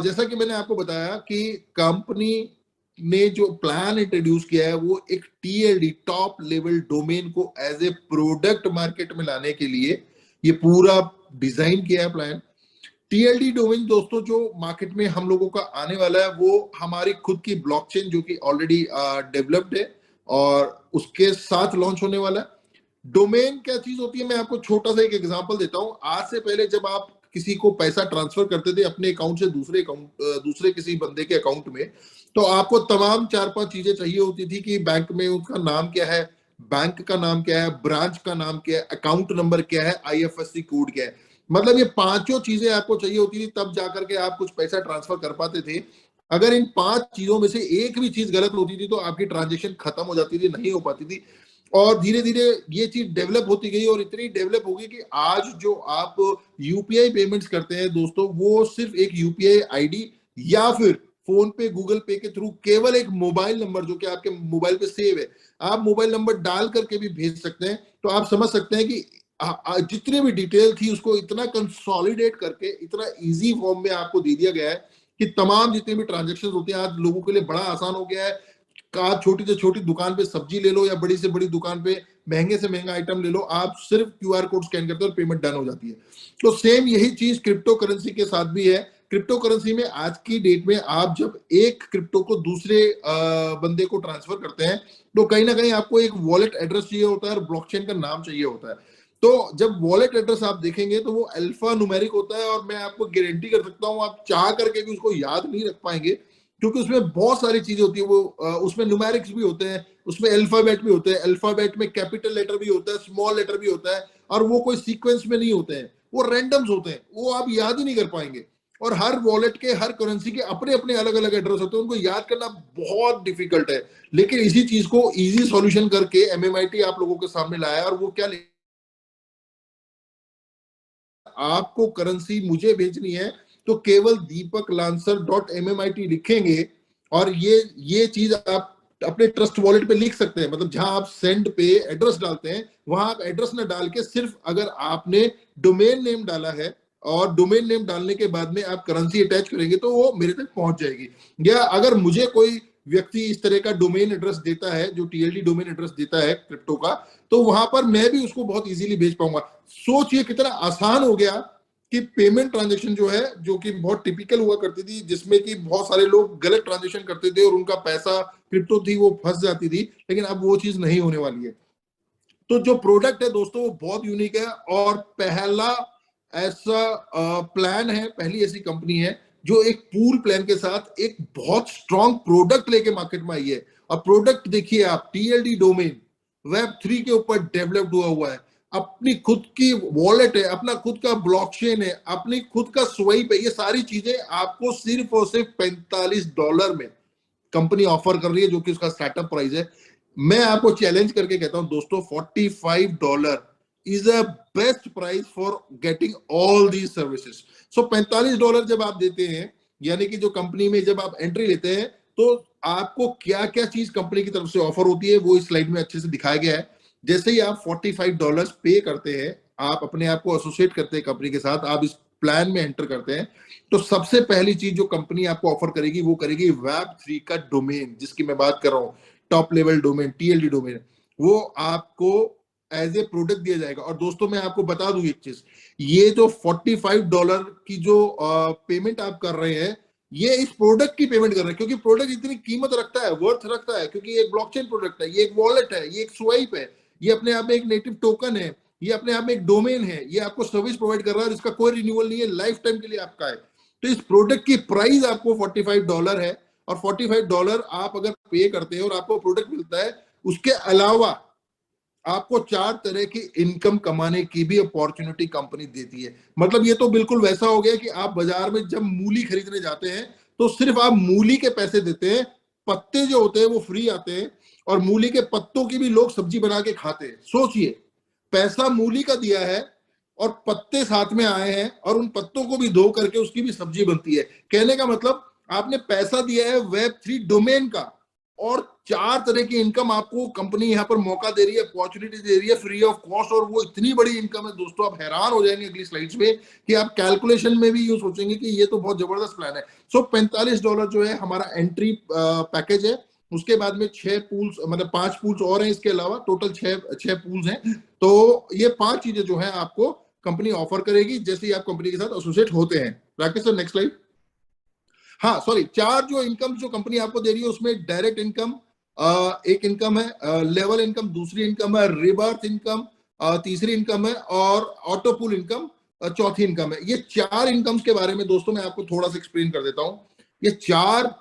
जैसा कि मैंने आपको बताया कि कंपनी ने जो प्लान इंट्रोड्यूस किया है वो एक टीएलडी टॉप लेवल डोमेन को एज ए प्रोडक्ट मार्केट में लाने के लिए ये पूरा डिजाइन किया है प्लान। टीएलडी डोमेन दोस्तों जो मार्केट में हम लोगों का आने वाला है वो हमारी खुद की ब्लॉकचेन जो कि ऑलरेडी डेवलप्ड है और उसके साथ लॉन्च होने वाला है। डोमेन क्या चीज होती है, मैं आपको छोटा सा एक एग्जांपल देता हूं। आज से पहले जब आप किसी को पैसा ट्रांसफर करते थे अपने अकाउंट से दूसरे किसी बंदे के अकाउंट में, तो आपको तमाम 4-5 चीजें चाहिए होती थी कि बैंक में उसका नाम क्या है, बैंक का नाम क्या है, ब्रांच का नाम क्या है, अकाउंट नंबर क्या है, आईएफएससी कोड क्या है। मतलब ये पांचों चीजें आपको चाहिए होती थी, तब जाकर के आप कुछ पैसा ट्रांसफर कर पाते थे। अगर इन 5 चीजों में से एक भी चीज गलत होती थी तो आपकी ट्रांजेक्शन खत्म हो जाती थी, नहीं हो पाती थी। और धीरे धीरे ये चीज डेवलप होती गई और इतनी डेवलप होगी कि आज जो आप यूपीआई पेमेंट्स करते हैं दोस्तों, वो सिर्फ एक यूपीआई आईडी या फिर फोन पे, गूगल पे के थ्रू केवल एक मोबाइल नंबर जो कि आपके मोबाइल पे सेव है, आप मोबाइल नंबर डाल करके भी भेज सकते हैं। तो आप समझ सकते हैं कि जितनी भी डिटेल थी उसको इतना कंसोलिडेट करके इतना इजी फॉर्म में आपको दे दिया गया है कि तमाम जितने भी ट्रांजेक्शन होते हैं आज लोगों के लिए बड़ा आसान हो गया है। आप छोटी से छोटी दुकान पे सब्जी ले लो या बड़ी से बड़ी दुकान पे महंगे से महंगा आइटम ले लो, आप सिर्फ क्यूआर कोड स्कैन करते हो और पेमेंट डन हो जाती है। तो सेम यही चीज क्रिप्टो करेंसी के साथ भी है। क्रिप्टो करेंसी में आज की डेट में आप जब एक क्रिप्टो को दूसरे बंदे को ट्रांसफर करते हैं तो कहीं ना कहीं आपको एक वॉलेट एड्रेस चाहिए होता है और ब्लॉकचेन का नाम चाहिए होता है। तो जब वॉलेट एड्रेस आप देखेंगे तो वो अल्फा न्यूमेरिक होता है और मैं आपको गारंटी कर सकता हूं आप चाह करके भी उसको याद नहीं रख पाएंगे, क्योंकि उसमें बहुत सारी चीजें होती है। वो उसमें न्यूमेरिक्स भी होते हैं, उसमें अल्फाबेट भी होते हैं, अल्फाबेट में कैपिटल लेटर भी होता है, स्मॉल लेटर भी होता है, और वो कोई सीक्वेंस में नहीं होते हैं, वो रैंडम्स होते हैं, वो आप याद ही नहीं कर पाएंगे। और हर वॉलेट के, हर करेंसी के अपने अपने अलग अलग एड्रेस होते हैं, उनको याद करना बहुत डिफिकल्ट है। लेकिन इसी चीज को इजी सॉल्यूशन करके एमएमआईटी आप लोगों के सामने लाया है। और वो क्या, आपको करेंसी मुझे भेजनी है तो केवल दीपक लांसर डॉट MMIT लिखेंगे और ये चीज आप अपने ट्रस्ट वॉलेट पे लिख सकते हैं। मतलब जहां आप सेंड पे एड्रेस डालते हैं वहां आप एड्रेस ना डाल के सिर्फ अगर आपने डोमेन नेम डाला है और डोमेन नेम डालने के बाद में आप करेंसी अटैच करेंगे तो वो मेरे तक पहुंच जाएगी। या अगर मुझे कोई व्यक्ति इस तरह का डोमेन एड्रेस देता है जो टीएलडी डोमेन एड्रेस देता है क्रिप्टो का, तो वहां पर मैं भी उसको बहुत इजीली भेज पाऊंगा। सोचिए कितना आसान हो गया कि पेमेंट ट्रांजेक्शन जो है, जो कि बहुत टिपिकल हुआ करती थी जिसमें कि बहुत सारे लोग गलत ट्रांजेक्शन करते थे और उनका पैसा क्रिप्टो थी वो फंस जाती थी, लेकिन अब वो चीज नहीं होने वाली है। तो जो प्रोडक्ट है दोस्तों वो बहुत यूनिक है और पहला ऐसा प्लान है, पहली ऐसी कंपनी है जो एक पूल प्लान के साथ एक बहुत स्ट्रॉन्ग प्रोडक्ट लेके मार्केट में आई है। और प्रोडक्ट देखिए आप, टीएलडी डोमेन वेब 3 के ऊपर डेवलप्ड हुआ है, अपनी खुद की वॉलेट है, अपना खुद का ब्लॉकचेन है, अपनी खुद का स्वाइप है। ये सारी चीजें आपको सिर्फ और सिर्फ $45 में कंपनी ऑफर कर रही है, जो कि उसका स्टार्टअप प्राइस है। मैं आपको चैलेंज करके कहता हूं दोस्तों, $45 is a best price for getting all these services. So $45 जब आप देते हैं, यानी कि जो कंपनी में जब आप एंट्री लेते हैं, तो आपको क्या क्या चीज कंपनी की तरफ से ऑफर होती है वो इस स्लाइड में अच्छे से दिखाया गया है। जैसे ही आप $45 पे करते हैं, आप अपने आप को एसोसिएट करते हैं कंपनी के साथ, आप इस प्लान में एंटर करते हैं, तो सबसे पहली चीज जो कंपनी आपको ऑफर करेगी वो करेगी वेब 3 का डोमेन, जिसकी मैं बात कर रहा हूं, top level domain, TLD domain. वो आपको एज ए प्रोडक्ट दिया जाएगा। और दोस्तों मैं आपको बता दूं एक चीज, ये जो $45 की जो पेमेंट आप कर रहे हैं, ये इस प्रोडक्ट की पेमेंट कर रहे हैं, क्योंकि प्रोडक्ट इतनी कीमत रखता है, वर्थ रखता है, क्योंकि ये एक ब्लॉकचेन प्रोडक्ट है, ये एक वॉलेट है, ये एक स्वाइप है, ये अपने आप में एक नेटिव टोकन है, ये अपने आप में एक डोमेन है, ये आपको सर्विस प्रोवाइड कर रहा है, इसका कोई रिन्यूअल नहीं है, लाइफ टाइम के लिए आपका है। तो इस प्रोडक्ट की प्राइस आपको $45 है। और $45 आप अगर पे करते हैं और आपको प्रोडक्ट मिलता है, उसके अलावा आपको 4 तरह की इनकम कमाने की भी अपॉर्चुनिटी कंपनी देती है। मतलब ये तो बिल्कुल वैसा हो गया कि आप बाजार में जब मूली खरीदने जाते हैं तो सिर्फ आप मूली के पैसे देते हैं, पत्ते जो होते हैं वो फ्री आते हैं, और मूली के पत्तों की भी लोग सब्जी बना के खाते हैं। सोचिए, पैसा मूली का दिया है और पत्ते साथ में आए हैं, और उन पत्तों को भी धो करके उसकी भी सब्जी बनती है। कहने का मतलब, आपने पैसा दिया है वेब 3 डोमेन का और 4 तरह की इनकम आपको कंपनी यहाँ पर मौका दे रही है, अपॉर्चुनिटी दे रही है फ्री ऑफ कॉस्ट, और वो इतनी बड़ी इनकम है दोस्तों, आप हैरान हो जाएंगे अगली स्लाइड्स में कि आप कैलकुलेशन में भी यूं सोचेंगे कि ये तो बहुत जबरदस्त प्लान है। सो $45 जो है हमारा एंट्री पैकेज है। उसके बाद में 6 पूल्स, मतलब 5 पूल्स और हैं इसके अलावा, टोटल 6 पूल्स हैं। तो ये 5 चीजें जो है आपको कंपनी ऑफर करेगी जैसे ही आप कंपनी के साथ एसोसिएट होते हैं। Rakesh sir next slide. हाँ सॉरी, 4 जो इनकम जो कंपनी आपको दे रही है उसमें डायरेक्ट इनकम एक इनकम है, लेवल इनकम दूसरी इनकम है, रिबर्थ इनकम तीसरी इनकम है, और ऑटो पूल इनकम चौथी इनकम है। ये 4 इनकम्स के बारे में दोस्तों मैं आपको थोड़ा सा एक्सप्लेन कर देता हूं। ये 4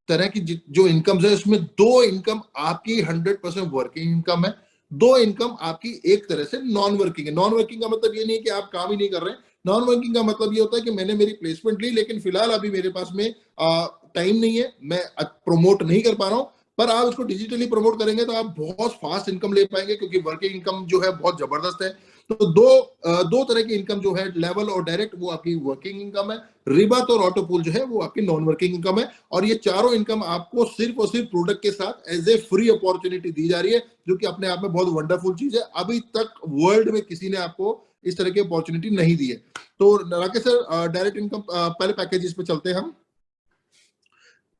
तरह की जो इनकम्स है, उसमें 2 इनकम आपकी 100% वर्किंग इनकम है, 2 इनकम आपकी एक तरह से नॉन वर्किंग है। नॉन वर्किंग का मतलब ये नहीं कि आप काम ही नहीं कर रहे हैं। नॉन वर्किंग का मतलब ये होता है कि मैंने मेरी प्लेसमेंट ली, लेकिन फिलहाल अभी मेरे पास में टाइम नहीं है, मैं प्रमोट नहीं कर पा रहा हूं, पर आप इसको डिजिटली प्रमोट करेंगे तो आप बहुत फास्ट इनकम ले पाएंगे, क्योंकि वर्किंग इनकम जो है बहुत जबरदस्त है। तो दो तरह की इनकम जो है, लेवल और डायरेक्ट, वो आपकी वर्किंग इनकम है। रिबर्थ और ऑटो पूल जो है वो आपकी नॉन वर्किंग इनकम है। और ये चारों इनकम आपको सिर्फ और सिर्फ प्रोडक्ट के साथ एज ए फ्री अपॉर्चुनिटी दी जा रही है, जो कि अपने आप में बहुत वंडरफुल चीज है। अभी तक वर्ल्ड में किसी ने आपको इस तरह की अपॉर्चुनिटी नहीं दी है। तो राकेश सर, डायरेक्ट इनकम पहले पैकेजेस पे चलते हैं हम।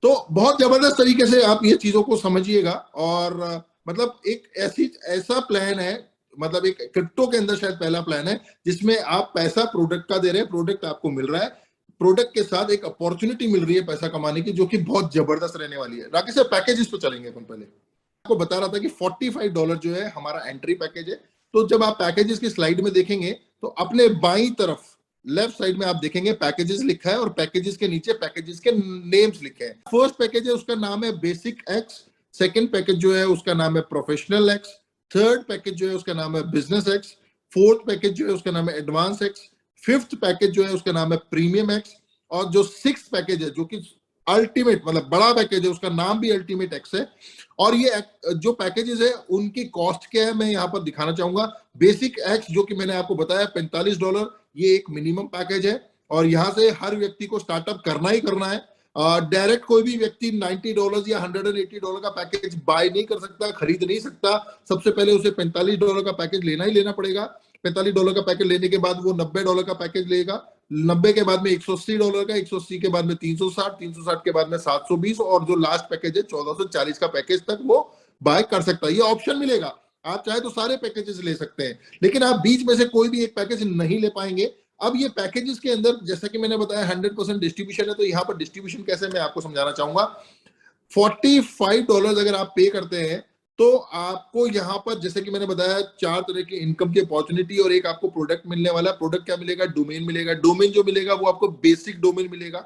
तो बहुत जबरदस्त तरीके से आप ये चीजों को समझिएगा, और मतलब एक ऐसा प्लान है, मतलब एक क्रिप्टो के अंदर शायद पहला प्लान है जिसमें आप पैसा प्रोडक्ट का दे रहे हैं, प्रोडक्ट आपको मिल रहा है, प्रोडक्ट के साथ एक अपॉर्चुनिटी मिल रही है पैसा कमाने की, जो कि बहुत जबरदस्त रहने वाली है। राकेश सर पैकेजेस पे चलेंगे अपन पहले। आपको बता रहा था कि $45 जो है हमारा एंट्री पैकेज है। तो जब आप पैकेजेस की स्लाइड में देखेंगे तो अपने बाईं तरफ लेफ्ट साइड में आप देखेंगे पैकेजेस लिखा है, और पैकेजेस के नीचे पैकेजेस के नेम्स लिखे हैं। फर्स्ट पैकेज है उसका नाम है बेसिक एक्स, सेकंड पैकेज जो है उसका नाम है प्रोफेशनल एक्स, थर्ड पैकेज जो है उसका नाम है बिजनेस एक्स, फोर्थ पैकेज जो है उसका नाम है एडवांस एक्स, फिफ्थ पैकेज जो है उसका नाम है प्रीमियम एक्स, और जो सिक्स पैकेज है जो कि अल्टीमेट मतलब बड़ा पैकेज है, उसका नाम भी अल्टीमेट एक्स है। और ये जो पैकेजेस है उनकी कॉस्ट क्या है मैं यहाँ पर दिखाना चाहूंगा। बेसिक एक्स जो कि मैंने आपको बताया $45, ये एक मिनिमम पैकेज है, और यहाँ से हर व्यक्ति को स्टार्टअप करना ही करना है। डायरेक्ट कोई भी व्यक्ति $90 या $180 का पैकेज बाय नहीं कर सकता, खरीद नहीं सकता। सबसे पहले उसे $45 का पैकेज लेना ही लेना पड़ेगा। $45 का पैकेज लेने के बाद वो $90 का पैकेज लेगा, 90 के बाद में $180 का, 180 के बाद में 360, 360 के बाद में 720, और जो लास्ट पैकेज है 1440 का पैकेज तक वो बाय कर सकता है। ये ऑप्शन मिलेगा, आप चाहे तो सारे पैकेजेस ले सकते हैं, लेकिन आप बीच में से कोई भी एक पैकेज नहीं ले पाएंगे। अब ये पैकेजेस के अंदर जैसा कि मैंने बताया 100% डिस्ट्रीब्यूशन है, तो यहाँ पर डिस्ट्रीब्यूशन कैसे मैं आपको समझाना चाहूंगा। $45 अगर आप पे करते हैं तो आपको यहाँ पर जैसे कि मैंने बताया 4 तरह की इनकम की अपॉर्चुनिटी, और एक आपको प्रोडक्ट मिलने वाला है। प्रोडक्ट क्या मिलेगा? डोमेन मिलेगा। डोमेन जो मिलेगा वो आपको बेसिक डोमेन मिलेगा,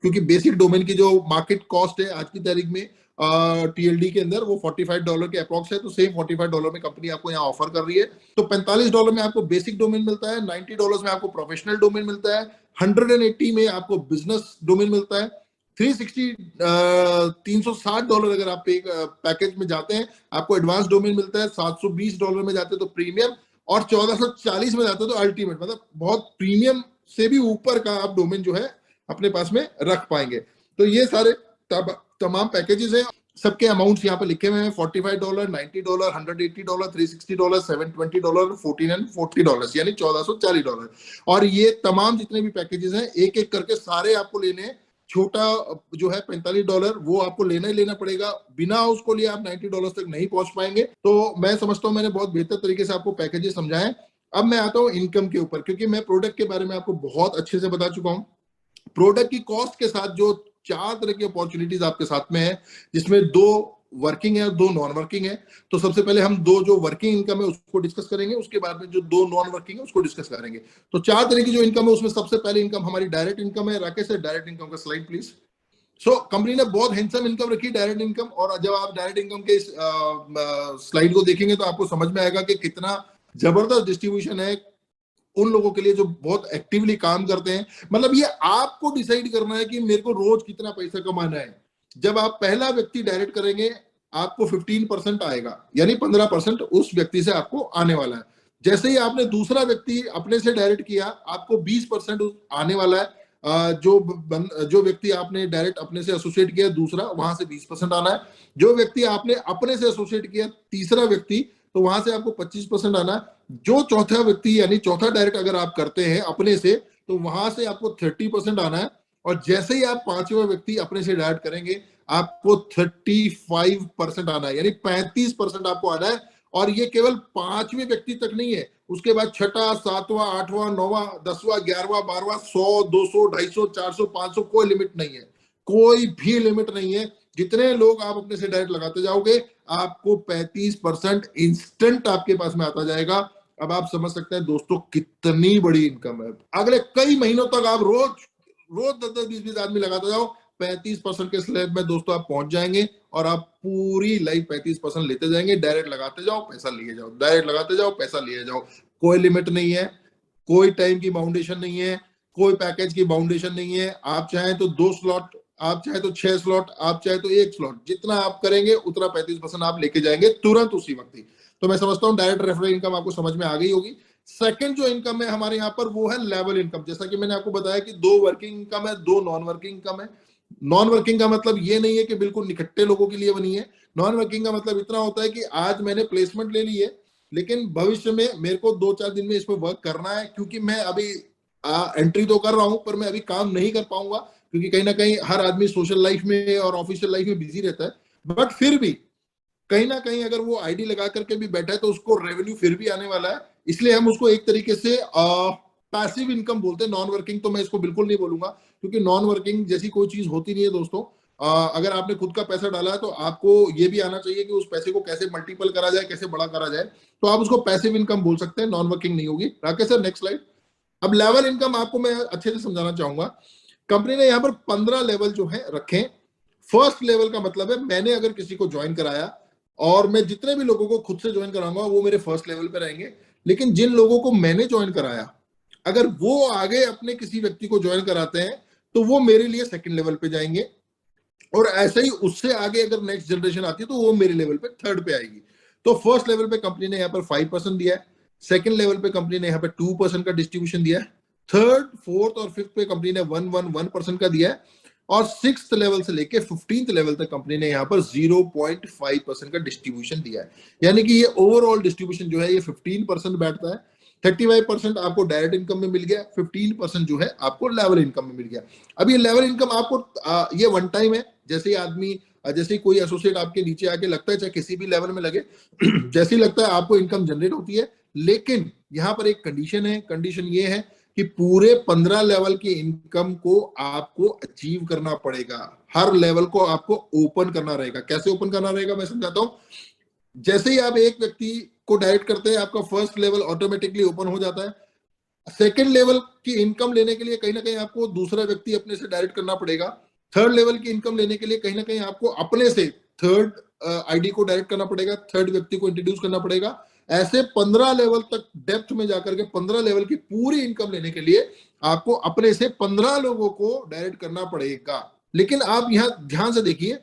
क्योंकि बेसिक डोमेन की जो मार्केट कॉस्ट है आज की तारीख में टीएलडी के अंदर वो $45 के अप्रॉक्स है। तो सेम $45 में कंपनी आपको यहाँ ऑफर कर रही है। तो $45 में आपको बेसिक डोमेन मिलता है, $90 में आपको प्रोफेशनल डोमेन मिलता है, 180 में आपको बिजनेस डोमेन मिलता है, 360 $360 अगर आप पैकेज में जाते हैं आपको एडवांस डोमेन मिलता है, $720 में जाते हैं तो प्रीमियम, और 1440 में जाते हैं तो अल्टीमेट, मतलब बहुत प्रीमियम से भी ऊपर का आप डोमेन जो है अपने पास में रख पाएंगे। तो ये सारे तमाम पैकेजेस हैं, सबके अमाउंट्स यहाँ पे लिखे हुए हैं। $45, $90, $180, $360, $720, $14 and $40, यानी $1440। और ये तमाम जितने भी पैकेजेस हैं एक एक करके सारे आपको लेने हैं। छोटा जो है $45 वो आपको लेना ही लेना पड़ेगा, बिना उसको लिए आप $90 तक नहीं पहुंच पाएंगे। तो मैं समझता हूं मैंने बहुत बेहतर तरीके से आपको पैकेजेस समझाएं। अब मैं आता हूं इनकम के ऊपर, क्योंकि मैं प्रोडक्ट के बारे में आपको बहुत अच्छे से बता चुका हूं। प्रोडक्ट की कॉस्ट के साथ जो 4 तरह की अपॉर्चुनिटीज आपके साथ में है, जिसमें 2 वर्किंग है और 2 नॉन वर्किंग है। तो सबसे पहले हम 2 जो वर्किंग इनकम है उसको डिस्कस करेंगे, उसके बाद में जो 2 नॉन वर्किंग है उसको डिस्कस करेंगे। तो 4 तरह की जो इनकम है उसमें सबसे पहले इनकम हमारी डायरेक्ट इनकम है। राकेश सर डायरेक्ट इनकम का स्लाइड प्लीज। सो कंपनी ने बहुत हैंडसम इनकम रखी डायरेक्ट इनकम, और जब आप डायरेक्ट इनकम के स्लाइड को देखेंगे तो आपको समझ में आएगा कि कितना जबरदस्त डिस्ट्रीब्यूशन है उन लोगों के लिए जो बहुत एक्टिवली काम करते हैं। मतलब ये आपको डिसाइड करना है कि मेरे को रोज कितना पैसा कमाना है। जब आप पहला व्यक्ति डायरेक्ट करेंगे आपको 15% आएगा, यानी 15% उस व्यक्ति से आपको आने वाला है। जैसे ही आपने दूसरा व्यक्ति अपने से डायरेक्ट किया आपको 20% आने वाला है। जो व्यक्ति आपने डायरेक्ट अपने से एसोसिएट किया दूसरा, वहां से 20% आना है। जो व्यक्ति आपने अपने से एसोसिएट किया तीसरा व्यक्ति, तो वहां से आपको 25% आना है। जो चौथा व्यक्ति यानी चौथा डायरेक्ट अगर आप करते हैं अपने से, तो वहां से आपको 30% आना है। और जैसे ही आप पांचवा व्यक्ति अपने से डायरेक्ट करेंगे, आपको 35% आना है, यानी 35% आपको आना है। और ये केवल पांचवें व्यक्ति तक नहीं है, उसके बाद छठा, सातवां, आठवां, नौवां, 10वां, 11वां, 12वां, 100, 200, 250, 400, 500, कोई लिमिट नहीं है, कोई भी लिमिट नहीं है। जितने लोग आप अपने से डायरेक्ट लगाते जाओगे, आपको 35% इंस्टेंट आपके पास में आता जाएगा। अब आप समझ सकते हैं दोस्तों कितनी बड़ी इनकम है। अगले कई महीनों तक आप रोज रोज 10-10, 20-20 आदमी लगाते जाओ, 35% के स्लैब में दोस्तों आप पहुंच जाएंगे। और आप पूरी लाइफ 35% लेते जाएंगे। डायरेक्ट लगाते जाओ, पैसा लिए जाओ, डायरेक्ट लगाते जाओ, पैसा लिए जाओ। कोई लिमिट नहीं है, कोई टाइम की बाउंडेशन नहीं है, कोई पैकेज की बाउंडेशन नहीं है। आप चाहें तो 2 स्लॉट, आप चाहे तो 6 स्लॉट, आप चाहे तो 1 स्लॉट, जितना आप करेंगे उतना 35% आप लेके जाएंगे तुरंत उसी वक्त ही। तो मैं समझता हूँ डायरेक्ट रेफरल इनकम आपको समझ में आ गई होगी। सेकंड जो इनकम है हमारे यहाँ पर, वो है लेवल इनकम। जैसा कि मैंने आपको बताया कि 2 वर्किंग इनकम है, 2 नॉन वर्किंग इनकम है। नॉन वर्किंग का मतलब ये नहीं है कि बिल्कुल निकट्टे लोगों के लिए बनी है। नॉन वर्किंग का मतलब इतना होता है कि आज मैंने प्लेसमेंट ले ली है, लेकिन भविष्य में मेरे को 2-4 दिन में इस पर वर्क करना है, क्योंकि मैं अभी एंट्री तो कर रहा हूं, पर मैं अभी काम नहीं कर पाऊंगा, क्योंकि कहीं ना कहीं हर आदमी सोशल लाइफ में और ऑफिशियल लाइफ में बिजी रहता है। बट फिर भी कहीं ना कहीं अगर वो आईडी लगा करके भी बैठा है, तो उसको रेवेन्यू फिर भी आने वाला है। इसलिए हम उसको एक तरीके से पैसिव इनकम बोलते हैं। नॉन वर्किंग तो मैं इसको बिल्कुल नहीं बोलूंगा, क्योंकि नॉन वर्किंग जैसी कोई चीज होती नहीं है दोस्तों। अगर आपने खुद का पैसा डाला है, तो आपको ये भी आना चाहिए कि उस पैसे को कैसे मल्टीपल करा जाए, कैसे बड़ा करा जाए। तो आप उसको पैसिव इनकम बोल सकते हैं, नॉन वर्किंग नहीं होगी। Rakesh sir, next slide. अब लेवल इनकम आपको मैं अच्छे से समझाना चाहूंगा। कंपनी ने यहाँ पर 15 लेवल जो है रखे। फर्स्ट लेवल का मतलब है, मैंने अगर किसी को ज्वाइन कराया, और मैं जितने भी लोगों को खुद से ज्वाइन कराऊंगा वो मेरे फर्स्ट लेवल पे रहेंगे। लेकिन जिन लोगों को मैंने ज्वाइन कराया, अगर वो आगे अपने किसी व्यक्ति को ज्वाइन कराते हैं, तो वो मेरे लिए सेकंड लेवल पे जाएंगे। और ऐसे ही उससे आगे अगर नेक्स्ट जनरेशन आती है, तो वो मेरे लेवल पे थर्ड पे आएगी। तो फर्स्ट लेवल पे कंपनी ने यहाँ पर 5% दिया है। सेकंड लेवल पे कंपनी ने यहाँ पे 2% का डिस्ट्रीब्यूशन दिया है। थर्ड, फोर्थ और फिफ्थ पे कंपनी ने 1% का दिया है। और सिक्स्थ लेवल से लेके 15th लेवल तक कंपनी ने यहाँ पर 0.5% का डिस्ट्रीब्यूशन दिया है। यानी कि ये ओवरऑल डिस्ट्रीब्यूशन जो है ये 15% बैठता है। 35% आपको डायरेक्ट इनकम में मिल गया, 15% जो है आपको लेवल इनकम में मिल गया। अब ये लेवल इनकम आपको ये वन टाइम है। जैसे ही आदमी, जैसे ही कोई एसोसिएट आपके नीचे आके लगता है, चाहे किसी भी लेवल में लगे, जैसे ही लगता है आपको इनकम जनरेट होती है। लेकिन यहाँ पर एक कंडीशन है। कंडीशन ये है कि पूरे 15 लेवल की इनकम को आपको अचीव करना पड़ेगा। हर लेवल को आपको ओपन करना रहेगा। कैसे ओपन करना रहेगा मैं समझाता हूँ। जैसे ही आप एक व्यक्ति को डायरेक्ट करते हैं, आपका फर्स्ट लेवल ऑटोमेटिकली ओपन हो जाता है। सेकंड लेवल की इनकम लेने के लिए कहीं ना कहीं आपको दूसरा व्यक्ति अपने से डायरेक्ट करना पड़ेगा। थर्ड लेवल की इनकम लेने के लिए कहीं ना कहीं आपको अपने से थर्ड आईडी को डायरेक्ट करना पड़ेगा, थर्ड व्यक्ति को इंट्रोड्यूस करना पड़ेगा। ऐसे 15 लेवल तक डेप्थ में जाकर के 15 लेवल की पूरी इनकम लेने के लिए आपको अपने से 15 लोगों को डायरेक्ट करना पड़ेगा। लेकिन आप यहाँ ध्यान से देखिए,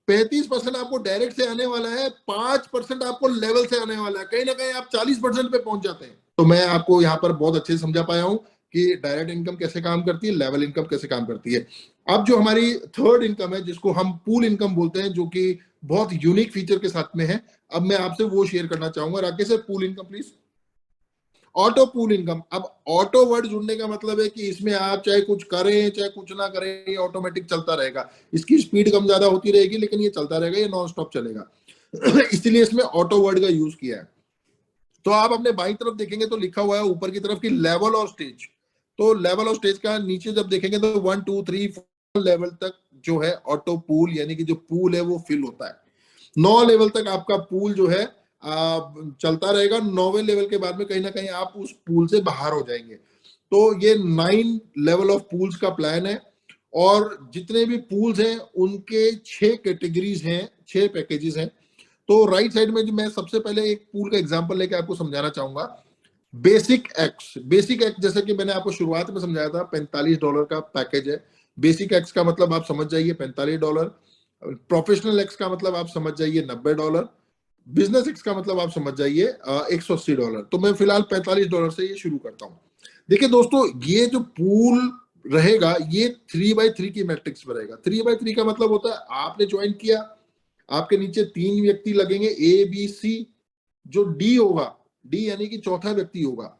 35% आपको डायरेक्ट से आने वाला है, 5% आपको लेवल से आने वाला है। कहीं ना कहीं आप 40% पे पहुंच जाते हैं। तो मैं आपको यहाँ पर बहुत अच्छे से समझा पाया हूँ कि डायरेक्ट इनकम कैसे काम करती है, लेवल इनकम कैसे काम करती है। अब जो हमारी थर्ड इनकम है, जिसको हम पूल इनकम बोलते हैं, जो कि बहुत यूनिक फीचर के साथ में है, अब मैं आपसे वो शेयर करना चाहूंगा। Rakesh sir, pool income please. Auto pool income. अब ऑटो वर्ड जुड़ने का मतलब है कि इसमें आप चाहे कुछ करें चाहे कुछ ना करें, ये ऑटोमेटिक चलता रहेगा। इसकी स्पीड कम ज्यादा होती रहेगी, लेकिन ये चलता रहेगा, ये नॉन स्टॉप चलेगा। इसलिए इसमें ऑटो वर्ड का यूज किया है। तो आप अपने बाईं तरफ देखेंगे तो लिखा हुआ है ऊपर की तरफ की लेवल और स्टेज। तो लेवल और स्टेज का नीचे जब देखेंगे तो 1 2 3 4 लेवल तक जो है ऑटो पूल, यानी कि जो पूल है वो फिल होता है। 9 लेवल तक आपका पूल जो है चलता रहेगा। 9वें लेवल के बाद में कहीं ना कहीं आप उस पूल से बाहर हो जाएंगे। तो ये 9 लेवल ऑफ पूल्स का प्लान है। और जितने भी पूल्स हैं उनके 6 कैटेगरीज हैं, 6 पैकेजेस हैं। तो राइट साइड में जो मैं सबसे पहले एक पूल का एग्जांपल लेके आपको समझाना चाहूंगा। Basic x. बेसिक एक्स जैसे कि मैंने आपको शुरुआत में समझाया था, $45 का पैकेज है। बेसिक एक्स का मतलब आप समझ जाइए $45। प्रोफेशनल एक्स का मतलब आप समझ जाइए $90। बिजनेस एक्स का मतलब आप समझ जाइए $180। तो मैं फिलहाल $45 से ये शुरू करता हूँ। देखिए दोस्तों, ये जो पूल रहेगा ये 3/3 की मैट्रिक्स पर रहेगा। 3/3 का मतलब होता है आपने ज्वाइन किया, आपके नीचे 3 व्यक्ति लगेंगे ए बी सी, जो डी होगा, डी यानी कि चौथा व्यक्ति होगा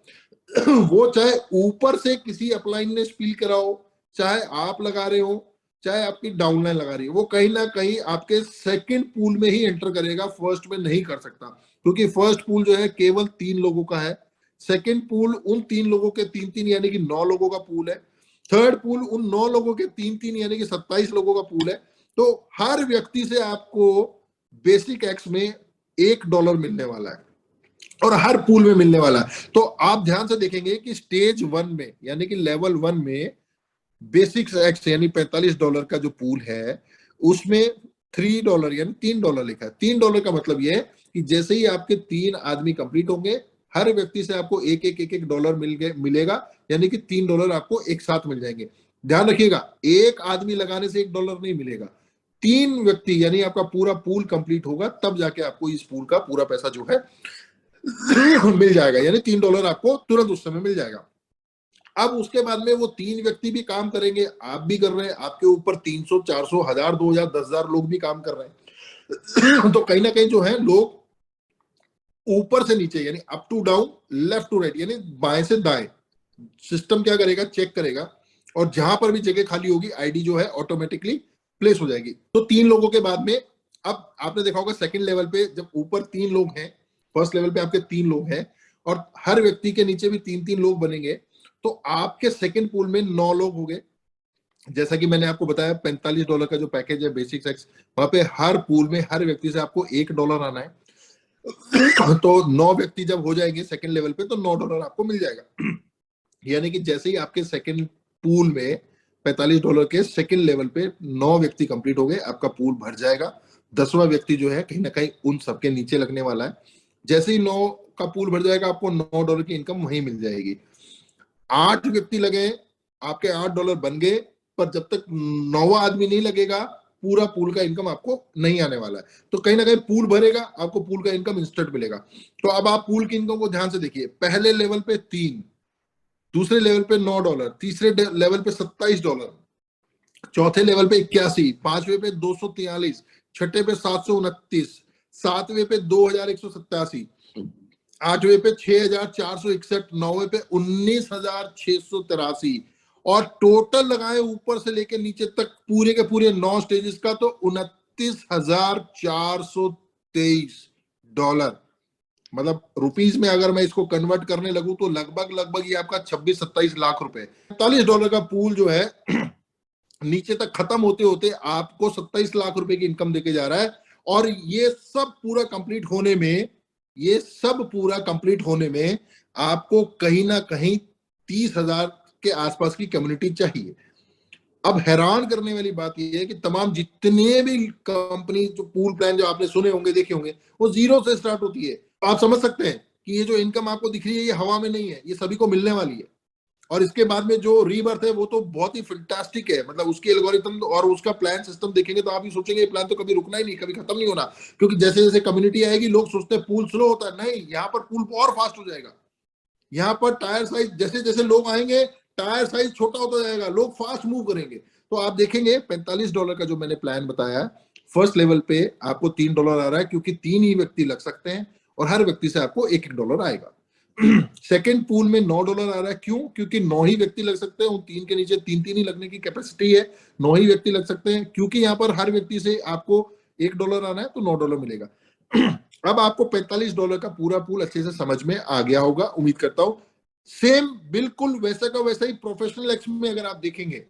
वो चाहे ऊपर से किसी अपलाइन ने स्पील करा हो, चाहे आप लगा रहे हो, चाहे आपकी डाउनलाइन लगा रही है, वो कहीं ना कहीं आपके सेकंड पूल में ही एंटर करेगा, फर्स्ट में नहीं कर सकता, क्योंकि फर्स्ट पूल जो है केवल 3 लोगों का है, सेकंड पूल उन 3 लोगों के 3-3 यानी कि 9 लोगों का पूल है, थर्ड पूल उन 9 लोगों के 3-3 यानी कि 27 लोगों का पूल है। तो हर व्यक्ति से आपको बेसिक एक्स में $1 मिलने वाला है और हर पूल में मिलने वाला है। तो आप ध्यान से देखेंगे कि स्टेज 1 में यानी कि लेवल 1 में बेसिक एक्स यानी $45 का जो पूल है उसमें $3 यानी $3 लिखा है। $3 का मतलब यह है कि जैसे ही आपके 3 आदमी कंप्लीट होंगे, हर व्यक्ति से आपको एक डॉलर मिलेगा, यानी कि $3 आपको एक साथ मिल जाएंगे। ध्यान रखिएगा, एक आदमी लगाने से $1 नहीं मिलेगा, 3 व्यक्ति यानी आपका पूरा पूल कंप्लीट होगा तब जाके आपको इस पूल का पूरा पैसा जो है मिल जाएगा, यानी $3 आपको तुरंत उस समय मिल जाएगा। अब उसके बाद में वो 3 व्यक्ति भी काम करेंगे, आप भी कर रहे हैं, आपके ऊपर 300, 400, 1000, 2000, 10,000 लोग भी काम कर रहे हैं तो कहीं ना कहीं जो है लोग ऊपर से नीचे यानी up to down, left to right यानी बाएं से दाएं, सिस्टम क्या करेगा, चेक करेगा, और जहां पर भी जगह खाली होगी आईडी जो है ऑटोमेटिकली प्लेस हो जाएगी। तो 3 लोगों के बाद में अब आपने देखा होगा सेकंड लेवल पे जब ऊपर 3 लोग हैं, फर्स्ट लेवल पे आपके 3 लोग हैं और हर व्यक्ति के नीचे भी 3-3 लोग बनेंगे, तो आपके सेकंड पूल में 9 लोग हो गए। जैसा कि मैंने आपको बताया $45 का जो पैकेज है बेसिक सेक्स, वहां पे हर पूल में हर व्यक्ति से आपको $1 आना है तो 9 व्यक्ति जब हो जाएंगे सेकंड लेवल पे तो $9 आपको मिल जाएगा यानी कि जैसे ही आपके सेकंड पूल में $45 के सेकंड लेवल पे 9 व्यक्ति कंप्लीट हो गए, आपका पूल भर जाएगा। 10वां व्यक्ति जो है कहीं ना कहीं उन सबके नीचे लगने वाला है। जैसे ही 9 का पूल भर जाएगा, आपको $9 की इनकम वहीं मिल जाएगी। 8 व्यक्ति लगे, आपके $8 बन गए, पर जब तक 9वां आदमी नहीं लगेगा पूरा पूल का इनकम आपको नहीं आने वाला है। तो कहीं ना कहीं पूल भरेगा, आपको पूल का इनकम इंस्टेंट मिलेगा। तो अब आप पूल की इनकम को ध्यान से देखिए, पहले लेवल पे 3, दूसरे लेवल पे $9, तीसरे लेवल पे $27, चौथे लेवल पे 81, पांचवे पे 243, छठे पे 729, सातवें पे 2187, आठवें पे 6461, नौवे पे 19683, और टोटल लगाए ऊपर से लेके नीचे तक पूरे के पूरे 9 स्टेजेस का तो $29,423। मतलब रुपीस में अगर मैं इसको कन्वर्ट करने लगूं तो लगभग ये आपका 26-27 लाख रुपए। $45 का पूल जो है नीचे तक खत्म होते होते आपको 27 लाख रुपए की इनकम देके जा रहा है। और ये सब पूरा कंप्लीट होने में आपको कहीं ना कहीं 30,000 के आसपास की कम्युनिटी चाहिए। अब हैरान करने वाली बात यह है कि तमाम जितने भी कंपनी जो पूल प्लान जो आपने सुने होंगे, देखे होंगे, वो 0 से स्टार्ट होती है। आप समझ सकते हैं कि ये जो इनकम आपको दिख रही है ये हवा में नहीं है, ये सभी को मिलने वाली है। और इसके बाद में जो रीबर्थ है वो तो बहुत ही फैंटास्टिक है। मतलब उसकी एल्गोरिथम और उसका प्लान सिस्टम देखेंगे तो आप ही सोचेंगे ये प्लान तो कभी रुकना ही नहीं, कभी खत्म नहीं होना। क्योंकि जैसे जैसे कम्युनिटी आएगी लोग सोचते हैं पूल स्लो होता है, नहीं, यहाँ पर पूल और फास्ट हो जाएगा। यहाँ पर टायर साइज जैसे जैसे लोग आएंगे टायर साइज छोटा होता जाएगा, लोग फास्ट मूव करेंगे। तो आप देखेंगे $45 का जो मैंने प्लान बताया, फर्स्ट लेवल पे आपको $3 आ रहा है क्योंकि 3 ही व्यक्ति लग सकते हैं और हर व्यक्ति से आपको $1 आएगा। सेकेंड पूल में $9 आ रहा है, क्यों? क्योंकि 9 ही व्यक्ति लग सकते हैं, उन 3 के नीचे 3-3 ही लगने की कैपेसिटी है, 9 ही व्यक्ति लग सकते हैं। क्योंकि यहाँ पर हर व्यक्ति से आपको $1 आना है तो $9 मिलेगा। अब आपको $45 का पूरा पूल अच्छे से समझ में आ गया होगा, उम्मीद करता हूं। सेम बिल्कुल वैसा का वैसा ही प्रोफेशनल एक्स में अगर आप देखेंगे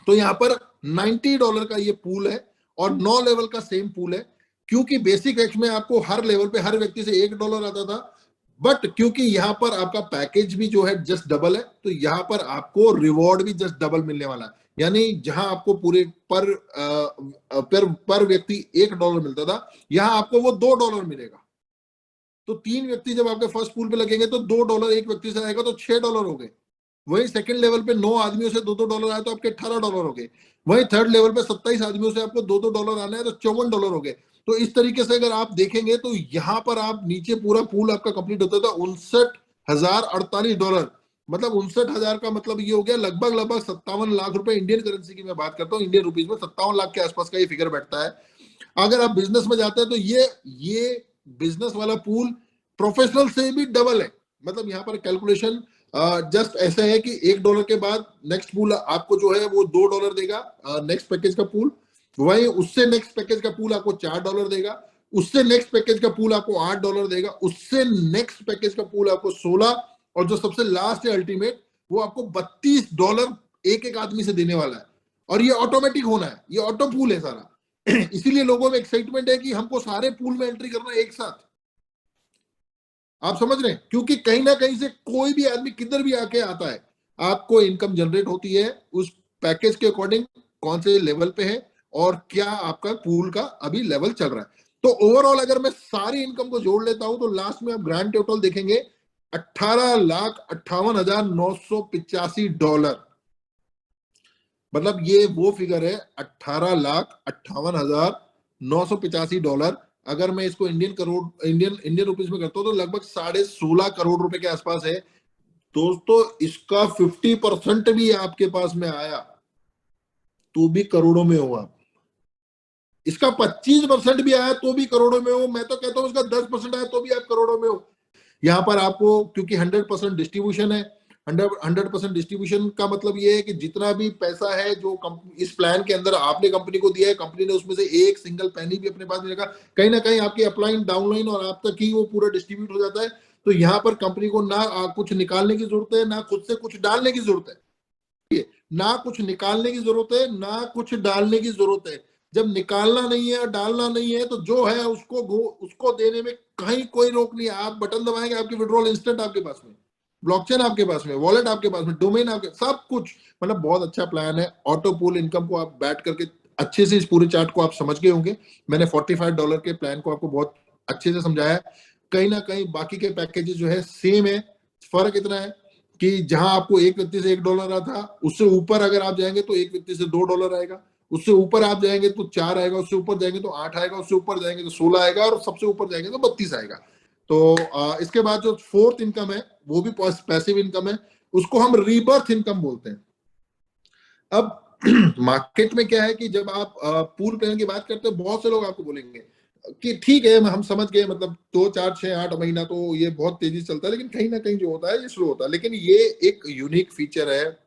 तो यहाँ पर $90 का ये पूल है और 9 लेवल का सेम पूल है। क्योंकि बेसिक एक्स में आपको हर लेवल पे हर व्यक्ति से $1 आता था, बट क्योंकि यहाँ पर आपका पैकेज भी जो है जस्ट डबल है, तो यहाँ पर आपको रिवॉर्ड भी जस्ट डबल मिलने वाला है। यानी जहां आपको पूरे पर व्यक्ति $1 मिलता था, यहाँ आपको वो $2 मिलेगा। तो 3 व्यक्ति जब आपके फर्स्ट पूल पे लगेंगे तो $2 एक व्यक्ति से आएगा तो $6 हो गए। वही सेकंड लेवल पे 9 आदमियों से $2 आए तो आपके $18 हो गए। वही थर्ड लेवल पे 27 आदमियों से आपको $2 आना है तो $54 हो गए। तो इस तरीके से अगर आप देखेंगे तो यहाँ पर आप नीचे पूरा पूल आपका कंप्लीट होता था $59,048। मतलब 59,000 का मतलब ये हो गया लगभग लगभग 57 लाख रुपए इंडियन करेंसी की मैं बात करता हूँ, इंडियन रुपीज में 57 लाख के आसपास का ये फिगर बैठता है। अगर आप बिजनेस में जाते हैं तो ये बिजनेस वाला पूल प्रोफेशनल से भी डबल है। मतलब यहाँ पर कैलकुलेशन जस्ट ऐसा है कि $1 के बाद नेक्स्ट पूल आपको जो है वो $2 देगा, नेक्स्ट पैकेज का पूल। वही उससे नेक्स्ट पैकेज का पूल आपको $4 देगा, उससे नेक्स्ट पैकेज का पूल आपको $8 देगा, उससे नेक्स्ट पैकेज का पूल आपको 16, और जो सबसे लास्ट है अल्टीमेट वो आपको $32 एक एक आदमी से देने वाला है। और ये ऑटोमेटिक होना है, ये ऑटो पूल है सारा। इसीलिए लोगों में एक्साइटमेंट है कि हमको सारे पूल में एंट्री करना है एक साथ। आप समझ रहे हैं, क्योंकि कहीं ना कहीं से कोई भी आदमी किधर भी आके आता है, आपको इनकम जनरेट होती है उस पैकेज के अकॉर्डिंग, कौन से लेवल पे है और क्या आपका पूल का अभी लेवल चल रहा है। तो ओवरऑल अगर मैं सारी इनकम को जोड़ लेता हूं तो लास्ट में आप ग्रैंड टोटल देखेंगे $18,58,985। मतलब ये वो फिगर है $18,58,985। अगर मैं इसको इंडियन रुपीज में करता हूं तो लगभग 16.5 करोड़ रुपए के आसपास है। दोस्तों इसका 50% भी आपके पास में आया तो भी करोड़ों में हो आप, इसका 25% भी आया तो भी करोड़ों में हो, मैं तो कहता हूं इसका 10% आया तो भी आप करोड़ों में हो। यहाँ पर आपको क्योंकि 100% डिस्ट्रीब्यूशन है, 100% डिस्ट्रीब्यूशन का मतलब ये है कि जितना भी पैसा है जो इस प्लान के अंदर आपने कंपनी को दिया है, कंपनी ने उसमें से एक सिंगल पैनी भी अपने पास नहीं रखा, कहीं ना कहीं आपकी अपलाइन डाउनलाइन और आप तक ही वो पूरा डिस्ट्रीब्यूट हो जाता है। तो यहाँ पर कंपनी को ना कुछ निकालने की जरूरत है, ना खुद से कुछ डालने की जरूरत है, ना कुछ निकालने की जरूरत है, ना कुछ डालने की जरूरत है। जब निकालना नहीं है और डालना नहीं है तो जो है उसको देने में कहीं कोई रोक नहीं है। आप बटन दबाएंगे, आपकी विड्रॉल इंस्टेंट आपके पास में, ब्लॉकचेन आपके पास में, वॉलेट आपके पास में, डोमेन आपके, सब कुछ। मतलब बहुत अच्छा प्लान है। ऑटो पूल इनकम को आप बैठ करके अच्छे से इस पूरे चार्ट को आप समझ गए होंगे। मैंने $45 के प्लान को आपको बहुत अच्छे से समझाया। कहीं ना कहीं बाकी के पैकेजेस जो है सेम है, फर्क इतना है कि जहां आपको एक व्यक्ति से $1 आता, उससे ऊपर अगर आप जाएंगे तो एक व्यक्ति से $2 आएगा, उससे ऊपर आप जाएंगे तो 4 आएगा, उससे ऊपर जाएंगे तो 8 आएगा, उससे ऊपर जाएंगे तो 16 आएगा, और सबसे ऊपर जाएंगे तो 32 आएगा। तो इसके बाद जो फोर्थ इनकम है वो भी पैसिव इनकम है, उसको हम रीबर्थ इनकम बोलते हैं। अब मार्केट में क्या है कि जब आप पूल प्लान की बात करते हैं, बहुत से लोग आपको बोलेंगे कि ठीक है हम समझ गए, मतलब 2 4 6 8 महीना तो ये बहुत तेजी से चलता है, लेकिन कहीं ना कहीं जो होता है ये स्लो होता है। लेकिन ये एक यूनिक फीचर है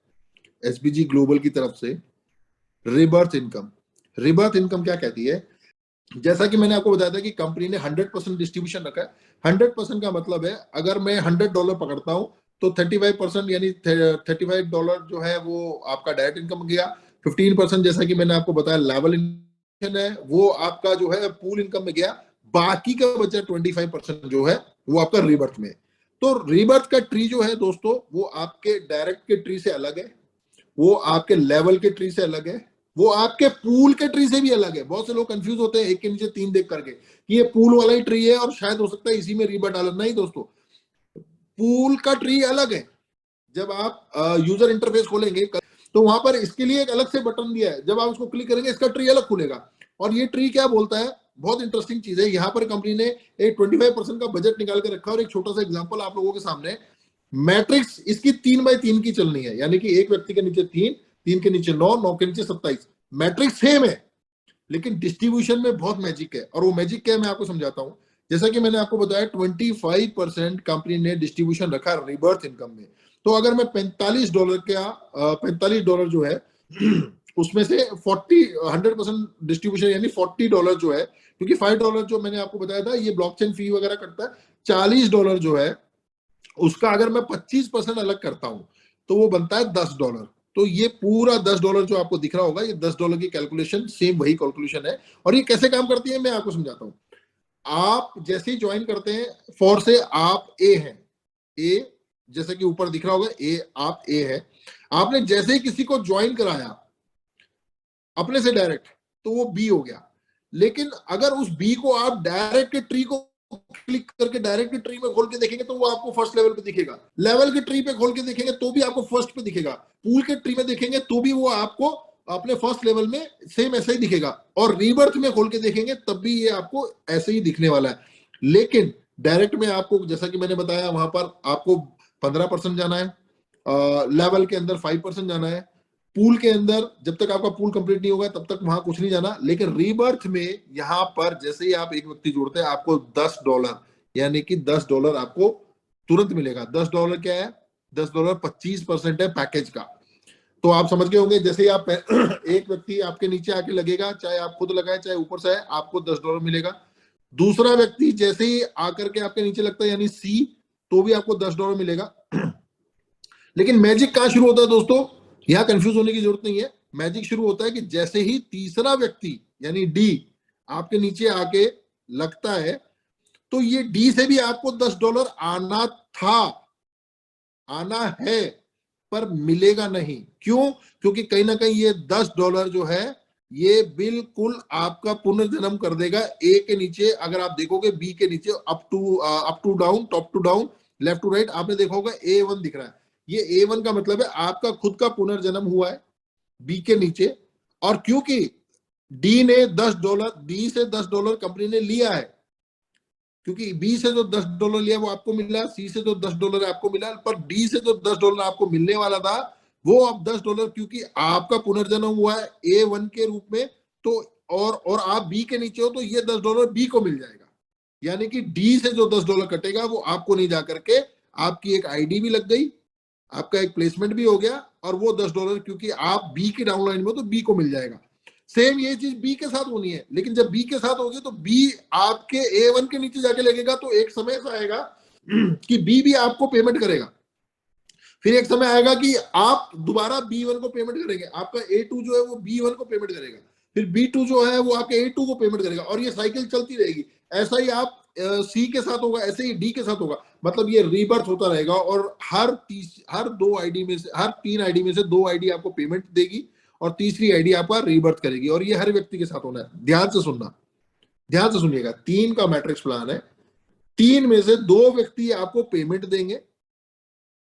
एसबीजी ग्लोबल की तरफ से, रिबर्थ इनकम। रिबर्थ इनकम क्या कहती है, जैसा कि मैंने आपको बताया था कि कंपनी ने 100% डिस्ट्रीब्यूशन रखा है। 100% का मतलब है अगर मैं $100 पकड़ता हूं तो 35% यानी $35 जो है वो आपका डायरेक्ट इनकम गया। 15% जैसा कि मैंने आपको बताया लेवल इनकम है, वो आपका जो है पूल इनकम में गया। बाकी का बचा 25% जो है वो आपका रिबर्थ में। तो रिबर्थ का ट्री जो है दोस्तों वो आपके डायरेक्ट के ट्री से अलग है, वो आपके लेवल के ट्री से अलग है, वो आपके पूल के ट्री से भी अलग है। बहुत से लोग कंफ्यूज होते हैं एक के नीचे 3 देख करके कि ये पूल वाला ही ट्री है और शायद हो सकता है इसी में रिबर्ट डालना। नहीं दोस्तों, पूल का ट्री अलग है। जब आप यूजर इंटरफेस खोलेंगे तो वहां पर इसके लिए एक अलग से बटन दिया है, जब आप उसको क्लिक करेंगे इसका ट्री अलग खुलेगा। और ये ट्री क्या बोलता है, बहुत इंटरेस्टिंग चीज है। यहाँ पर कंपनी ने एक 25% का बजट निकाल कर रखा है। और एक छोटा सा एग्जांपल आप लोगों के सामने, मैट्रिक्स इसकी 3x3 की चलनी है, यानी कि एक व्यक्ति के नीचे 3, 3 के नीचे 9, 9 के नीचे 27। मैट्रिक्स सेम है लेकिन डिस्ट्रीब्यूशन में बहुत मैजिक है। और वो मैजिक क्या है मैं आपको समझाता हूं। जैसा कि मैंने आपको बताया 25% कंपनी ने डिस्ट्रीब्यूशन रखा रिबर्थ इनकम में। तो अगर मैं $45 का $45 जो है उसमें से 100% डिस्ट्रीब्यूशन यानी $40 जो है, क्योंकि $5 जो मैंने आपको बताया था ये ब्लॉकचेन फी वगैरह करता है, $40 जो है उसका अगर मैं 25% अलग करता हूं तो वो बनता है $10। तो ये पूरा $10 जो आपको दिख रहा होगा, ये $10 की कैलकुलेशन सेम वही कैलकुलेशन है। और ये कैसे काम करती है मैं आपको समझाता हूं। आप जैसे ही ज्वाइन करते हैं, फॉर से आप ए हैं, ए जैसे कि ऊपर दिख रहा होगा ए, आप ए है, आपने जैसे ही किसी को ज्वाइन कराया अपने से डायरेक्ट तो वो बी हो गया। लेकिन अगर उस बी को आप डायरेक्ट ट्री को क्लिक करके डायरेक्ट ट्री में खोल के देखेंगे तो वो आपको फर्स्ट लेवल पे दिखेगा, लेवल के ट्री पे खोल के देखेंगे तो भी आपको फर्स्ट पे दिखेगा, पूल के ट्री में देखेंगे तो भी वो आपको अपने फर्स्ट लेवल में सेम ऐसा ही दिखेगा, और रीबर्थ में खोल के देखेंगे तब भी ये आपको ऐसे ही दिखने वाला है। लेकिन डायरेक्ट में आपको जैसा कि मैंने बताया वहां पर आपको 15% जाना है, लेवल के अंदर 5% जाना है। पूल के अंदर जब तक आपका पूल कंप्लीट नहीं होगा तब तक वहां कुछ नहीं जाना। लेकिन रीबर्थ में यहाँ पर जैसे ही आप एक व्यक्ति जोड़ते हैं आपको $10 यानी कि $10 आपको तुरंत मिलेगा। $10 क्या है? $10 25% है पैकेज का। तो आप समझ गए होंगे, जैसे ही आप एक व्यक्ति आपके नीचे आके लगेगा, चाहे आप खुद लगाए चाहे ऊपर से है, आपको $10 मिलेगा। दूसरा व्यक्ति जैसे ही आकर के आपके नीचे लगता है यानी सी, तो भी आपको $10 मिलेगा। लेकिन मैजिक कहां शुरू होता है दोस्तों? यहां कंफ्यूज होने की जरूरत नहीं है। मैजिक शुरू होता है कि जैसे ही तीसरा व्यक्ति यानी डी आपके नीचे आके लगता है, तो ये डी से भी आपको $10 आना था, आना है, पर मिलेगा नहीं। क्यों? क्योंकि कहीं ना कहीं ये $10 जो है ये बिल्कुल आपका पुनर्जन्म कर देगा। ए के नीचे अगर आप देखोगे, बी के नीचे up to down, top to down, left to right, आपने देखा होगा A1 दिख रहा है। ये A1 का मतलब है आपका खुद का पुनर्जन्म हुआ है बी के नीचे। और क्योंकि डी ने डी से $10 कंपनी ने लिया है, क्योंकि बी से जो $10 लिया वो आपको मिला, सी से जो $10 आपको मिला, पर डी से जो $10 आपको मिलने वाला था वो अब $10, क्योंकि आपका पुनर्जन्म हुआ है A1 के रूप में, तो और आप बी के नीचे हो, तो ये $10 बी को मिल जाएगा। यानी कि डी से जो $10 कटेगा वो आपको नहीं जा करके, आपकी एक आईडी भी लग गई, आपका एक प्लेसमेंट भी हो गया, और वो $10 क्योंकि आप बी की डाउनलाइन में हो तो बी को मिल जाएगा। सेम ये चीज बी के साथ होनी है, लेकिन जब बी के साथ होगी तो बी आपके A1 के नीचे जाके लगेगा, तो एक समय ऐसा आएगा कि बी भी आपको पेमेंट करेगा। फिर एक समय आएगा कि आप दोबारा B1 को पेमेंट करेंगे, आपका A2 जो है वो B1 को पेमेंट करेगा, फिर B2 जो है वो आपके A2 को पेमेंट करेगा, और ये साइकिल चलती रहेगी। ऐसा ही आप सी के साथ होगा, ऐसे ही डी के साथ होगा। मतलब ये रीबर्थ होता रहेगा, और हर 2 आईडी में से, हर 3 आईडी में से 2 आईडी आपको पेमेंट देगी, और तीसरी आईडी आपका रीबर्थ करेगी। और ये हर व्यक्ति के साथ होना है। ध्यान से सुनना, ध्यान से सुनिएगा। 3 का मैट्रिक्स प्लान है। 3 में से 2 व्यक्ति आपको पेमेंट देंगे,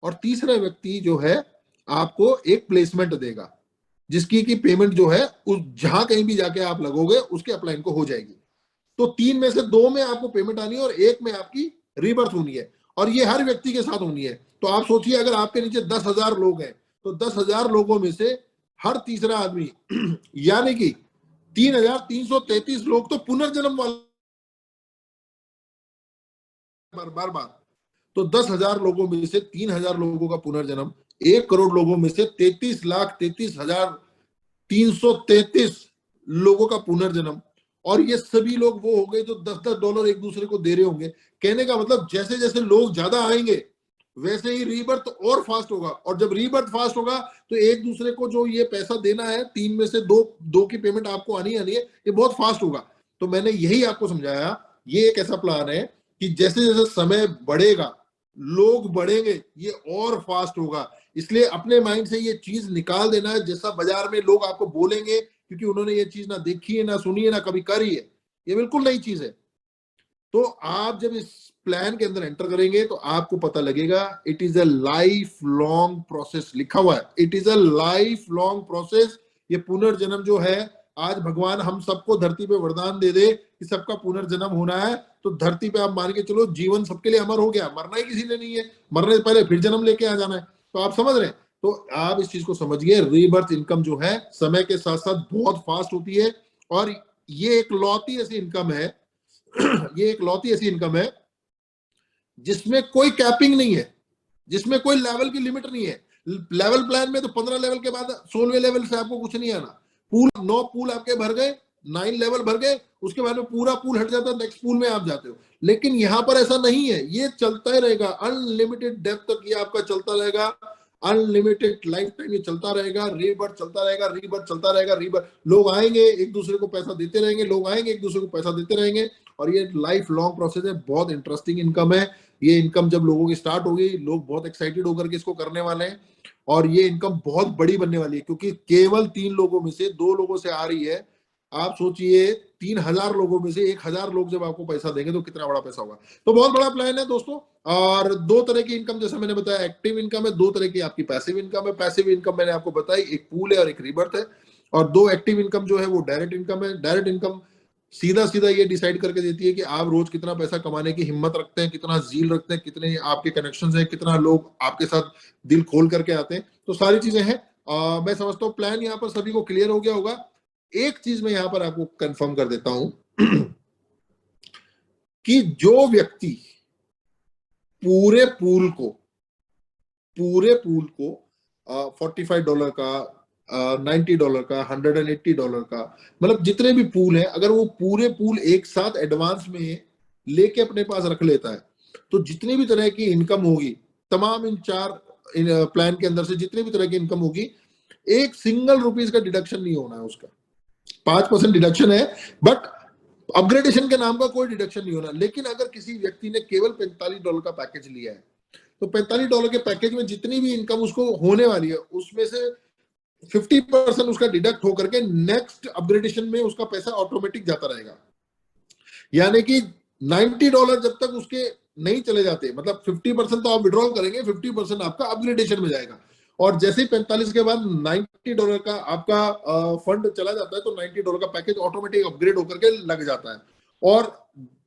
और तीसरा व्यक्ति जो है आपको एक प्लेसमेंट देगा, जिसकी की पेमेंट जो है उस जहां कहीं भी जाके आप लगोगे उसके अपलाइन को हो जाएगी। तो 3 में से 2 में आपको पेमेंट आनी है, और 1 में आपकी रीबर्थ होनी है, और ये हर व्यक्ति के साथ होनी है। तो आप सोचिए, अगर आपके नीचे 10,000 लोग हैं, तो 10,000 लोगों में से हर तीसरा आदमी यानी कि 3,333 लोग तो पुनर्जन्म वाले बार बार। तो 10,000 लोगों में से 3,000 लोगों का पुनर्जन्म, 1 करोड़ लोगों में से 33,33,333 लोगों का पुनर्जन्म, और ये सभी लोग वो हो गए जो $10 एक दूसरे को दे रहे होंगे। कहने का मतलब जैसे जैसे लोग ज्यादा आएंगे वैसे ही रीबर्थ और फास्ट होगा, और जब रीबर्थ फास्ट होगा तो एक दूसरे को जो ये पैसा देना है, 3 में से दो की पेमेंट आपको आनी है, ये बहुत फास्ट होगा। तो मैंने यही आपको समझाया, ये एक ऐसा प्लान है कि जैसे जैसे समय बढ़ेगा, लोग बढ़ेंगे, ये और फास्ट होगा। इसलिए अपने माइंड से ये चीज निकाल देना है, जैसा बाजार में लोग आपको बोलेंगे, क्योंकि उन्होंने ये चीज ना देखी है, ना सुनी है, ना कभी करी है, ये बिल्कुल नई चीज है। तो आप जब इस प्लान के अंदर एंटर करेंगे तो आपको पता लगेगा, it is a life long process. लिखा हुआ है, it is a life long process. ये पुनर्जन्म जो है, आज भगवान हम सबको धरती पे वरदान दे दे कि सबका पुनर्जन्म होना है, तो धरती पे आप मान के चलो जीवन सबके लिए अमर हो गया, मरना ही किसी ने नहीं है, मरने से पहले फिर जन्म लेके आ जाना है। तो आप समझ रहे हैं? तो आप इस चीज को समझिए, रीबर्थ इनकम जो है समय के साथ साथ बहुत फास्ट होती है, और ये एक लौती ऐसी इनकम है ये एक लौती ऐसी इनकम है जिसमें कोई कैपिंग नहीं है, जिसमें कोई लेवल की लिमिट नहीं है। लेवल प्लान में तो 15 लेवल के बाद 16वें लेवल से आपको कुछ नहीं आना। पूल 9 पूल आपके भर गए, 9 लेवल भर गए, उसके बाद में पूरा पूल हट जाता है, नेक्स्ट पूल में आप जाते हो। लेकिन यहां पर ऐसा नहीं है, ये चलता ही रहेगा, अनलिमिटेड डेप्थ तक ये आपका चलता रहेगा, अनलिमिटेड लाइफ टाइम ये चलता रहेगा, रीबर्थ चलता रहेगा, रीबर्थ चलता रहेगा, रीबर्थ। लोग आएंगे एक दूसरे को पैसा देते रहेंगे, लोग आएंगे एक दूसरे को पैसा देते रहेंगे, और ये लाइफ लॉन्ग प्रोसेस है। बहुत इंटरेस्टिंग इनकम है। ये इनकम जब लोगों की स्टार्ट होगी, लोग बहुत एक्साइटेड होकर के इसको करने वाले हैं, और ये इनकम बहुत बड़ी बनने वाली है, क्योंकि केवल 3 लोगों में से 2 लोगों से आ रही है। आप सोचिए, 3,000 लोगों में से 1,000 लोग जब आपको पैसा देंगे तो कितना बड़ा पैसा होगा। तो बहुत बड़ा प्लान है दोस्तों। और 2 तरह की इनकम, जैसे मैंने बताया, एक्टिव इनकम है, 2 तरह की आपकी पैसिव इनकम है। पैसिव इनकम मैंने आपको बताई, एक पूल है और एक रीबर्थ है। और 2 एक्टिव इनकम जो है वो डायरेक्ट इनकम है। डायरेक्ट इनकम सीधा सीधा ये डिसाइड करके देती है कि आप रोज कितना पैसा कमाने की हिम्मत रखते हैं, कितना जील रखते हैं, कितने आपके कनेक्शंस हैं, कितना लोग आपके साथ दिल खोल करके आते हैं। तो सारी चीजें हैं। मैं समझता हूँ प्लान यहाँ पर सभी को क्लियर हो गया होगा। एक चीज मैं यहाँ पर आपको कंफर्म कर देता हूं कि जो व्यक्ति पूरे पूल को $45 का, $90 का, $180 का, मतलब जितने भी पूल है, अगर वो पूरे पूल एक साथ एडवांस में लेके अपने पास रख लेता है, तो जितनी भी तरह की इनकम होगी, तमाम इन चार प्लान के अंदर से जितनी भी तरह की इनकम होगी, एक सिंगल रुपीज का डिडक्शन नहीं होना है उसका। 5% डिडक्शन है, बट अपग्रेडेशन के नाम का कोई डिडक्शन नहीं होना। लेकिन अगर किसी व्यक्ति ने केवल $45 का पैकेज लिया है, तो $45 के पैकेज में जितनी भी इनकम उसको होने वाली है, उसमें से 50% उसका डिडक्ट होकर के नेक्स्ट अपग्रेडेशन में उसका पैसा ऑटोमेटिक जाता रहेगा। यानी कि $90 जब तक उसके नहीं चले जाते, मतलब 50% तो आप विड्रॉल करेंगे, 50% आपका अपग्रेडेशन में जाएगा। और जैसे ही 45 के बाद $90 का आपका फंड चला जाता है, तो $90 का पैकेज ऑटोमेटिक अपग्रेड होकर के लग जाता है। और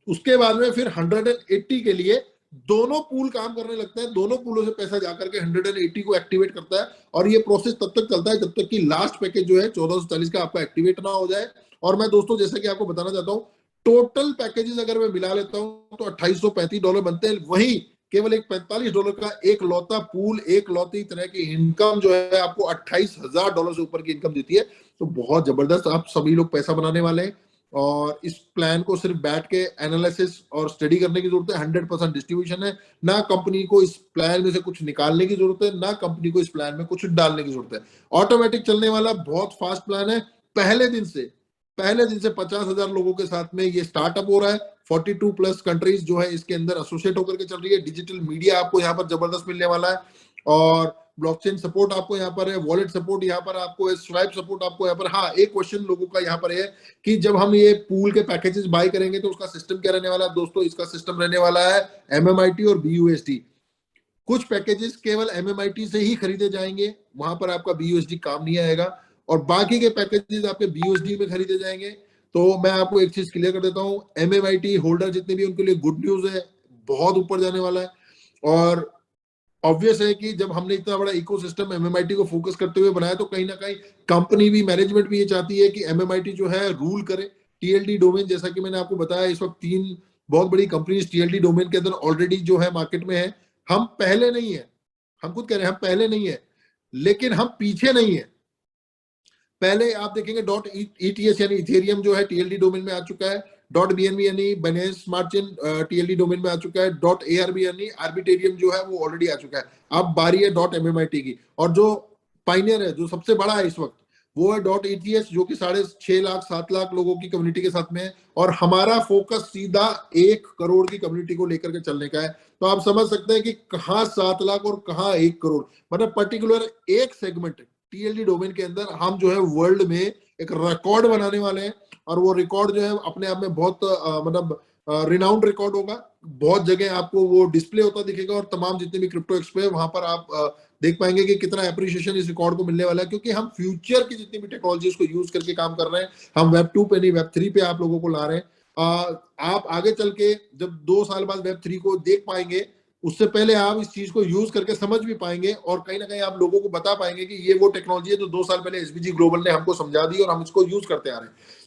उसके बाद में फिर 180 के लिए दोनों पूल काम करने लगते हैं, दोनों पूलों से पैसा जाकर के 180 को एक्टिवेट करता है। और ये प्रोसेस तब तक चलता है जब तक कि लास्ट पैकेज जो है 1440 का आपका एक्टिवेट ना हो जाए। और मैं दोस्तों जैसा कि आपको बताना चाहता हूं, टोटल पैकेजेस अगर मैं मिला लेता हूं तो $2835 बनते हैं। वही केवल एक $45 का एक लौता पूल, एक लौती तरह की इनकम जो है आपको $28,000 से ऊपर की इनकम देती है। तो बहुत जबरदस्त आप सभी लोग पैसा बनाने वाले हैं। और इस प्लान को सिर्फ बैठ के एनालिसिस और स्टडी करने की जरूरत है। 100% डिस्ट्रीब्यूशन है, ना कंपनी को इस प्लान में से कुछ निकालने की जरूरत है, ना कंपनी को इस प्लान में कुछ डालने की जरूरत है। ऑटोमेटिक चलने वाला बहुत फास्ट प्लान है। पहले दिन से 50,000 लोगों के साथ में ये स्टार्टअप हो रहा है। 42+ कंट्रीज जो है इसके अंदर एसोसिएट होकर के चल रही है। डिजिटल मीडिया आपको यहाँ पर जबरदस्त मिलने वाला है, और ब्लॉकचेन सपोर्ट आपको यहाँ पर है, वॉलेट सपोर्ट यहाँ पर आपको है, स्वाइप सपोर्ट आपको यहाँ पर। हाँ, एक क्वेश्चन लोगों का यहाँ पर है कि जब हम ये पूल के पैकेजेस बाय करेंगे तो उसका सिस्टम क्या रहने वाला है। दोस्तों, इसका सिस्टम रहने वाला है MMIT और BUSD। कुछ पैकेजेस केवल MMIT से ही खरीदे जाएंगे, वहां पर आपका BUSD काम नहीं आएगा, और बाकी के पैकेजेस आपके BUSD में खरीदे जाएंगे। तो मैं आपको एक चीज क्लियर कर देता हूं, MMIT होल्डर जितने भी उनके लिए गुड न्यूज है, बहुत ऊपर जाने वाला है। और ऑब्वियस है कि जब हमने इतना बड़ा इकोसिस्टम MMIT को फोकस करते हुए बनाया, तो कहीं ना कहीं कंपनी भी, मैनेजमेंट भी ये चाहती है कि MMIT जो है रूल करे। TLD डोमेन, जैसा कि मैंने आपको बताया, इस वक्त 3 बहुत बड़ी कंपनीज TLD डोमेन के अंदर ऑलरेडी जो है मार्केट में है। हम पहले नहीं है, हम खुद कह रहे हैं हम पहले नहीं है, लेकिन हम पीछे नहीं है। पहले आप देखेंगे .ETH यानी इथेरियम जो है TLD डोमेन में आ चुका है। .BNB यानी Binance smart chain TLD domain में आ चुका है। .ARB यानी आर्बिटेरियम जो है वो ऑलरेडी आ चुका है। अब बारी है .MMIT की, और जो पाइनियर है, जो सबसे बड़ा है इस वक्त, वो है .ETH, जो कि 6.5 लाख 7 लाख लोगों की कम्युनिटी के साथ में है। और हमारा फोकस सीधा 1 करोड़ की कम्युनिटी को लेकर के चलने का है। तो आप समझ सकते हैं कि कहाँ 7 लाख और कहाँ 1 करोड़, मतलब पर्टिकुलर एक सेगमेंट TLD डोमेन के अंदर हम जो है वर्ल्ड में एक रिकॉर्ड बनाने वाले हैं। और वो रिकॉर्ड जो है अपने आप में बहुत मतलब रिनाउंड रिकॉर्ड होगा। बहुत जगह आपको वो डिस्प्ले होता दिखेगा, और तमाम जितने भी क्रिप्टो एक्सपो है वहां पर आप देख पाएंगे कि कितना एप्रिसिएशन इस रिकॉर्ड को मिलने वाला है। क्योंकि हम फ्यूचर की जितनी भी टेक्नोलॉजी उसको यूज करके काम कर रहे हैं। हम Web 2 पे नहीं, Web 3 पे आप लोगों को ला रहे हैं। आप आगे चल के जब 2 साल बाद Web 3 को देख पाएंगे, उससे पहले आप इस चीज को यूज करके समझ भी पाएंगे, और कहीं ना कहीं आप लोगों को बता पाएंगे कि ये वो टेक्नोलॉजी है जो 2 साल पहले SBG ग्लोबल ने हमको समझा दी और हम इसको यूज करते आ रहे हैं।